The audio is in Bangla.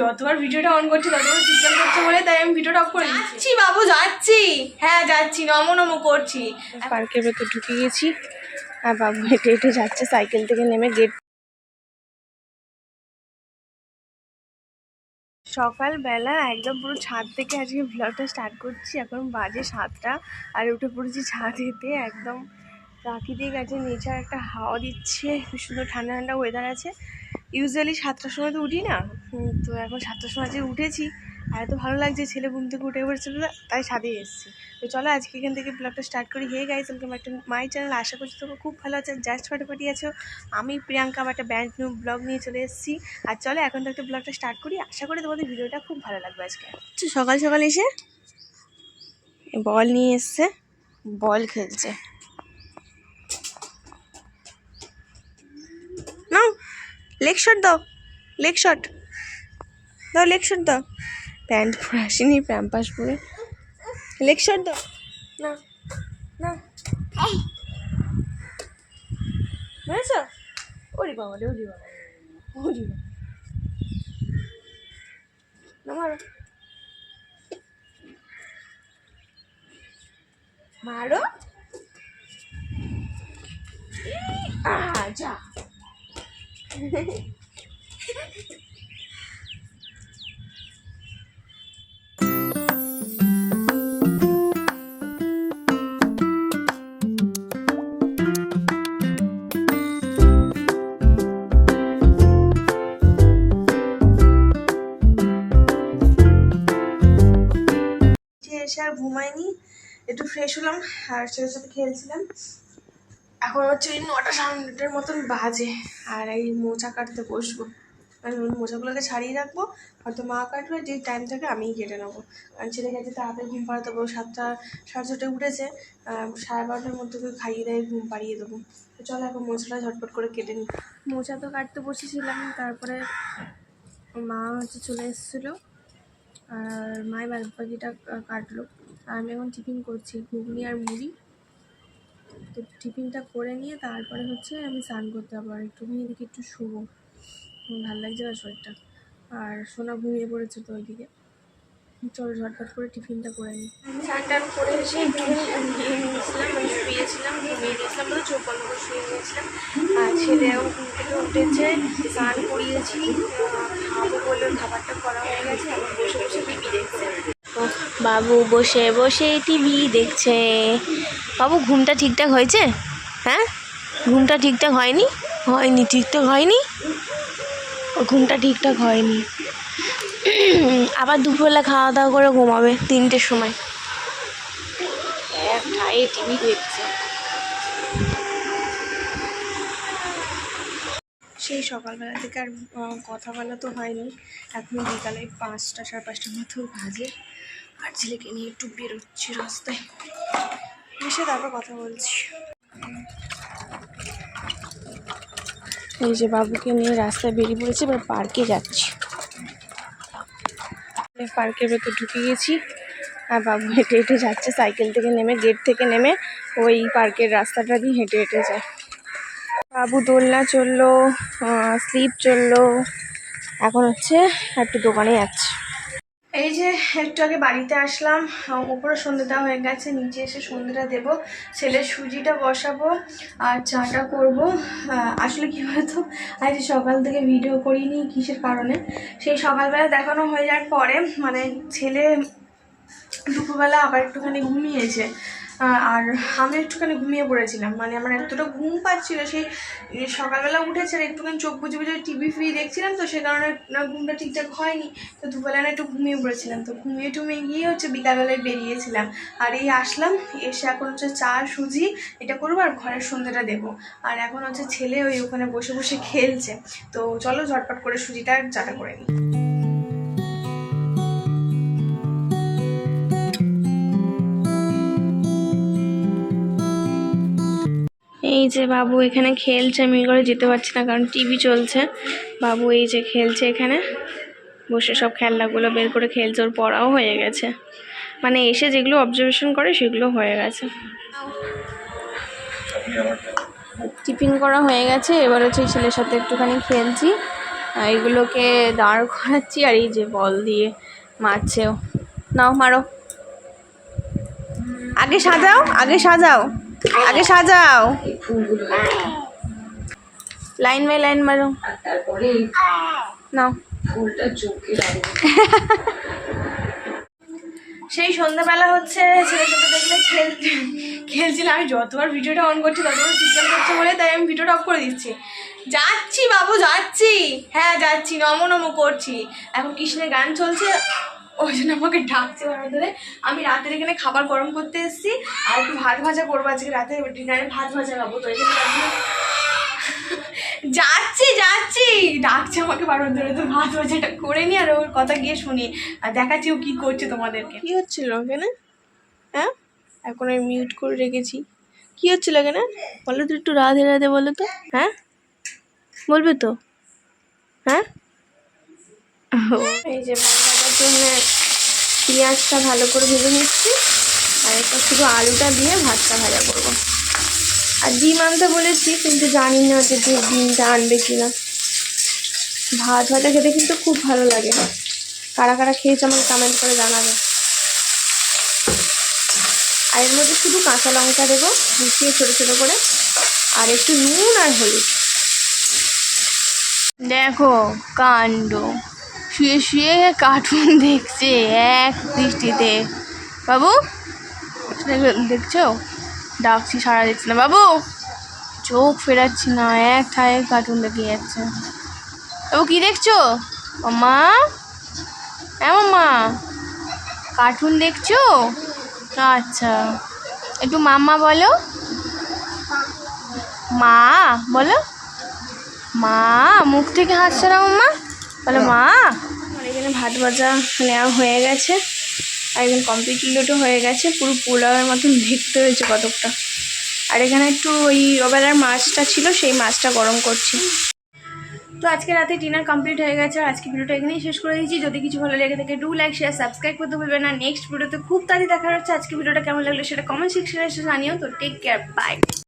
যতবার ভিডিওটা অন করছি ততবার সিস্টেম করছে বলে তাই আমি ভিডিওটা অফ করে দিচ্ছি। বাবু যাচ্ছি, হ্যাঁ যাচ্ছি, নমো নমো করছি। পার্কের ভেতর ঢুকে গেছি আর বাবু হেঁটে হেঁটে যাচ্ছে সাইকেল থেকে নেমে গেট। সকালবেলা একদম পুরো ছাদ থেকে আজকে ব্লগটা স্টার্ট করছি। এখন বাজে 7টা আর উঠে পড়েছি ছাদেতে। একদম প্রাকৃতিক আছে, নেচার একটা হাওয়া দিচ্ছে, খুব সুন্দর ঠান্ডা ঠান্ডা ওয়েদার আছে। ইউজুয়ালি 7টার সময় তো উঠি না, তো এখন 7টার সময় যে উঠেছি আর এত ভালো লাগছে, ছেলে ঘুম থেকে উঠে পড়েছিল তাই ছাদে এসেছি। তো চলো আজকে এখান থেকে ব্লগটা স্টার্ট করি। Hey guys, welcome back to my channel. আশা করছি তোমরা খুব ভালো আছে, জাস্ট ফাটাফাটি আছো। আমি প্রিয়াঙ্কা আমার একটা ব্যান্ড নিউ ব্লগ নিয়ে চলে এসেছি। আর চলো এখন থেকে ব্লগটা স্টার্ট করি। আশা করি তোমাদের ভিডিওটা খুব ভালো লাগবে আজকে। সকাল সকাল এসে বল নিয়ে এসছে, বল খেলছে। নাও লেগ শট দাও, লেগ শট দাও, লেগ শট দাও। প্যান্ট পরে আসিনি, প্যাম্পাস পরে লেগ শট দাও। না না বুঝেছ? ওরি বাবা রে, ওরি বাবা, ওরি বাবা, না মারো মারো। যা এসে আর ঘুমাইনি, একটু ফ্রেশ হলাম আর ছেলের সাথে খেলছিলাম। এখন হচ্ছে এই 9টা 9:30 মতন বাজে আর এই মোচা কাটতে বসবো। আমি মোচাগুলোকে ছাড়িয়ে রাখবো, হয়তো মা কাটবে, যে টাইম থাকে আমিই কেটে নেবো। কারণ ছেলে গেছে তাড়াতাড়ি ঘুম পাড়াতে দেবো, 7টা 6:30 উঠেছে, 12:30টার মধ্যে খাইয়ে দেয় ঘুম পাড়িয়ে দেবো। তো চলো এখন মোচাটা ঝটপট করে কেটে নিই। মোচা তো কাটতে বসেছিলাম, তারপরে মা হচ্ছে চলে এসেছিলো আর মায়ের বাদবাকিটা কাটলো। আর আমি এখন টিফিন করছি, ঘুগনি আর মুড়ি। তো টিফিনটা করে নিয়ে তারপরে হচ্ছে আমি স্নান করতে যাবো, আর একটুখানি দিকে একটু শুবো, ভালো লাগছে না শরীরটা। আর সোনা ঘুমিয়ে পড়েছে তো ওইদিকে। চলো ঝটপট করে টিফিনটা করে নিই। স্নান টান করে এসে একটুখানি ঘুমিয়ে নিয়েছিলাম, মানে শুয়েছিলাম, ঘুমিয়ে নিয়েছিলাম, মানে চোখ বন্ধ করে শুয়ে নিয়েছিলাম। আর ছেলেও ঘুম থেকে উঠেছে, স্নান করিয়েছি, খাবো বলে খাবারটা করা হয়ে গেছে। এখন বসে বসে টিভি দেখছে। বাবু বসে বসে টিভি দেখছে। বাবু ঘুমটা ঠিকঠাক হয়েছে? হ্যাঁ, ঘুমটা ঠিকঠাক হয়নি? হয়নি, ঠিকঠাক হয়নি, ঘুমটা ঠিকঠাক হয়নি। আবার দুপুরবেলা খাওয়া দাওয়া করে ঘুমাবে 3টের সময়। ঠায়ে টিভি দেখছে। সেই সকালবেলা থেকে আর কথা বলা তো হয়নি। এখন বিকালে 5টা 5:30টার মতো বাজে আর ছেলেকে নিয়ে একটু বেরোচ্ছি রাস্তায়, এসে তারপর কথা বলছি। এই যে বাবুকে নিয়ে রাস্তায় বেরিয়ে পড়েছি, এবার পার্কে যাচ্ছি। পার্কের ভেতর ঢুকে গেছি আর বাবু হেঁটে হেঁটে যাচ্ছে সাইকেল থেকে নেমে, গেট থেকে নেমে ওই পার্কের রাস্তাটা দিয়ে হেঁটে হেঁটে যায়। বাবু দোলনা চললো, স্লিপ চললো, এখন হচ্ছে একটু দোকানে যাচ্ছে। এই যে একটু আগে বাড়িতে আসলাম, উপরে সন্ধ্যেটা হয়ে গেছে, নিচে এসে সন্ধ্যেটা দেবো, ছেলের সুজিটা বসাবো আর চাটা করবো। আসলে কী বলতো, আজ সকাল থেকে ভিডিও করিনি, কিসের কারণে, সেই সকালবেলা দেখানো হয়ে যাওয়ার পরে মানে ছেলে দুপুরবেলা আবার একটুখানি ঘুমিয়েছে আর আমি একটুখানি ঘুমিয়ে পড়েছিলাম। মানে আমার এতটা ঘুম পাচ্ছিল, সেই সকালবেলা উঠেছে আর একটুখানি চোখ বুঝে বুঝে টিভি দেখছিলাম, তো সে কারণে ঘুমটা ঠিকঠাক হয়নি। তো দুপুরবেলা না একটু ঘুমিয়ে পড়েছিলাম, তো ঘুমিয়ে গিয়ে হচ্ছে বিকালবেলায় বেরিয়েছিলাম। আর এই আসলাম, এসে এখন হচ্ছে চা সুজি এটা করবো আর ঘরের সন্ধ্যাটা দেবো। আর এখন হচ্ছে ছেলে ওখানে বসে বসে খেলছে। তো চলো ঝটপট করে সুজিটা আর চাটা করে নিই। এই যে বাবু এখানে খেলছে, আমি ঘরে যেতে পারছি না কারণ টিভি চলছে। বাবু এই যে খেলছে, এখানে বসে সব খেলনাগুলো বের করে খেলছে, ওর পড়াও হয়ে গেছে, মানে এসে যেগুলো অবজারভেশন করে সেগুলো হয়ে গেছে। টিফিন করা হয়ে গেছে, এবার হচ্ছে ছেলের সাথে একটুখানি খেলছি এইগুলোকে দাঁড় করাচ্ছি আর এই যে বল দিয়ে মারছেও। নাও মারো, আগে সাজাও, আগে সাজাও, আগে সাজাও, লাইন বাই লাইন মারো, তারপরে নাও ফুলটা চোখে সেই সন্ধ্যাবেলা হচ্ছে ছেলের সাথে দেখলে খেলছিলাম। আমি যতবার ভিডিওটা অন করছি ততবার চিৎকার করছে বলে তাই আমি ভিডিওটা অফ করে দিচ্ছি। যাচ্ছি বাবু যাচ্ছি, হ্যাঁ যাচ্ছি, নমো নমো করছি। এখন কৃষ্ণের গান চলছে, ওই জন্য আমাকে ডাকছে বারবার ধরে। আমি রাতের এখানে খাবার গরম করতে এসেছি আর একটু ভাত ভাজা করবো আজকে রাতে, ডিনারে ভাত ভাজা খাবো। তো এই জন্য যাচ্ছি যাচ্ছি ডাকছে আমাকে বারবার ধরে, তো ভাত ভাজাটা করে নি আর ওর কথা গিয়ে শুনি আর দেখাচ্ছি ও কী করছে তোমাদেরকে। কী হচ্ছিল ওখানে? হ্যাঁ এখন আমি মিউট করে রেখেছি। কী হচ্ছিল এখানে বলো তো, একটু রাধে রাধে বলো তো। হ্যাঁ বলবে তো? হ্যাঁ এই যে ভাত ভাজার জন্য পেঁয়াজটা ভালো করে ভেজে নিচ্ছি আর এটা শুধু আলুটা দিয়ে ভাতটা ভাজা করবো। আর ডিম আনতে বলেছি কিন্তু জানি না যে ডিমটা আনবে কিনা। ভাত ভাজা খেতে কিন্তু খুব ভালো লাগে, কারা কারা খেয়েছে আমাকে কমেন্ট করে জানাবে। আর এর মধ্যে শুধু কাঁচা লঙ্কা দেবো মিশিয়ে ছোটো ছোটো করে, আর একটু নুন আর হলুদ। দেখো কাণ্ড, শুয়ে শুয়ে কার্টুন দেখছে এক দৃষ্টিতে। বাবু দেখছো, ডাকছি সারা দিচ্ছে না, বাবু চোখ ফেরাচ্ছি না, এক ঠায় কার্টুন দেখে যাচ্ছে। বাবু কি দেখছো? মাম্মা, হ্যাঁ মাম্মা কার্টুন দেখছো? আচ্ছা একটু মাম্মা বলো, মা বলো, মা মুখ থেকে হাসছে না মাম্মা, বলো মা। আমার এখানে ভাত ভাজা নেওয়া হয়ে গেছে আর এখানে কমপ্লিটলিও হয়ে গেছে, পুরো পোলাওয়ের মতন দেখতে হয়েছে কতকটা। আর এখানে একটু ওই ওবেলার মাছটা ছিল, সেই মাছটা গরম করছি। তো আজকে রাতে ডিনার কমপ্লিট হয়ে গেছে আর আজকে ভিডিওটা এখানেই শেষ করে দিচ্ছি। যদি কিছু ভালো লেগে থাকে ডু লাইক শেয়ার সাবস্ক্রাইব করতে ভুলবেন না। নেক্সট ভিডিওতে খুব তাড়াতাড়ি দেখা হচ্ছে। আজকে ভিডিওটা কেমন লাগলো সেটা কমেন্ট সেকশনে এসে জানিও। তো টেক কেয়ার, বাই।